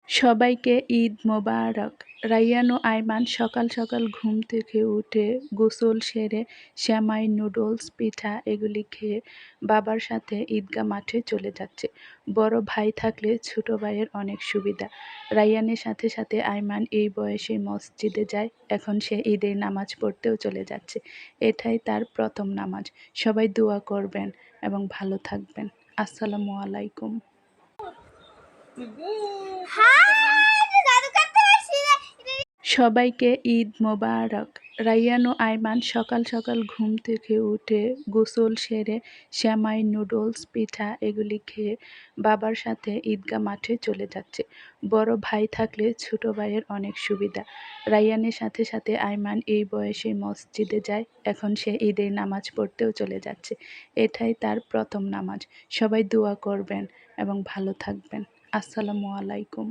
সবাইকে ঈদ মোবারক। রায়্যান ও আয়মান সকাল সকাল ঘুম থেকে উঠে গোসল সেরে সেমাই, নুডলস, পিঠা এগুলি খেয়ে বাবার সাথে ঈদগাহ মাঠে চলে যাচ্ছে। বড় ভাই থাকলে ছোট ভাইয়ের অনেক সুবিধা। রায়্যানের সাথে সাথে আয়মান এই বয়সে মসজিদে যায়। এখন সে ঈদের নামাজ পড়তেও চলে যাচ্ছে। এটাই তার প্রথম নামাজ। সবাই দোয়া করবেন এবং ভালো থাকবেন। আসসালামু আলাইকুম। সবাইকে ঈদ মোবারক। রায়্যান ও আয়মান সকাল সকাল ঘুম থেকে উঠে গোসল সেরে সেমাই, নুডলস, পিঠা এগুলি খেয়ে বাবার সাথে ঈদগাহ মাঠে চলে যাচ্ছে। বড় ভাই থাকলে ছোট ভাইয়ের অনেক সুবিধা। রায়্যানের সাথে সাথে আয়মান এই বয়সে মসজিদে যায়। এখন সে ঈদের নামাজ পড়তেও চলে যাচ্ছে। এটাই তার প্রথম নামাজ। সবাই দোয়া করবেন এবং ভালো থাকবেন। আসসালামু আলাইকুম।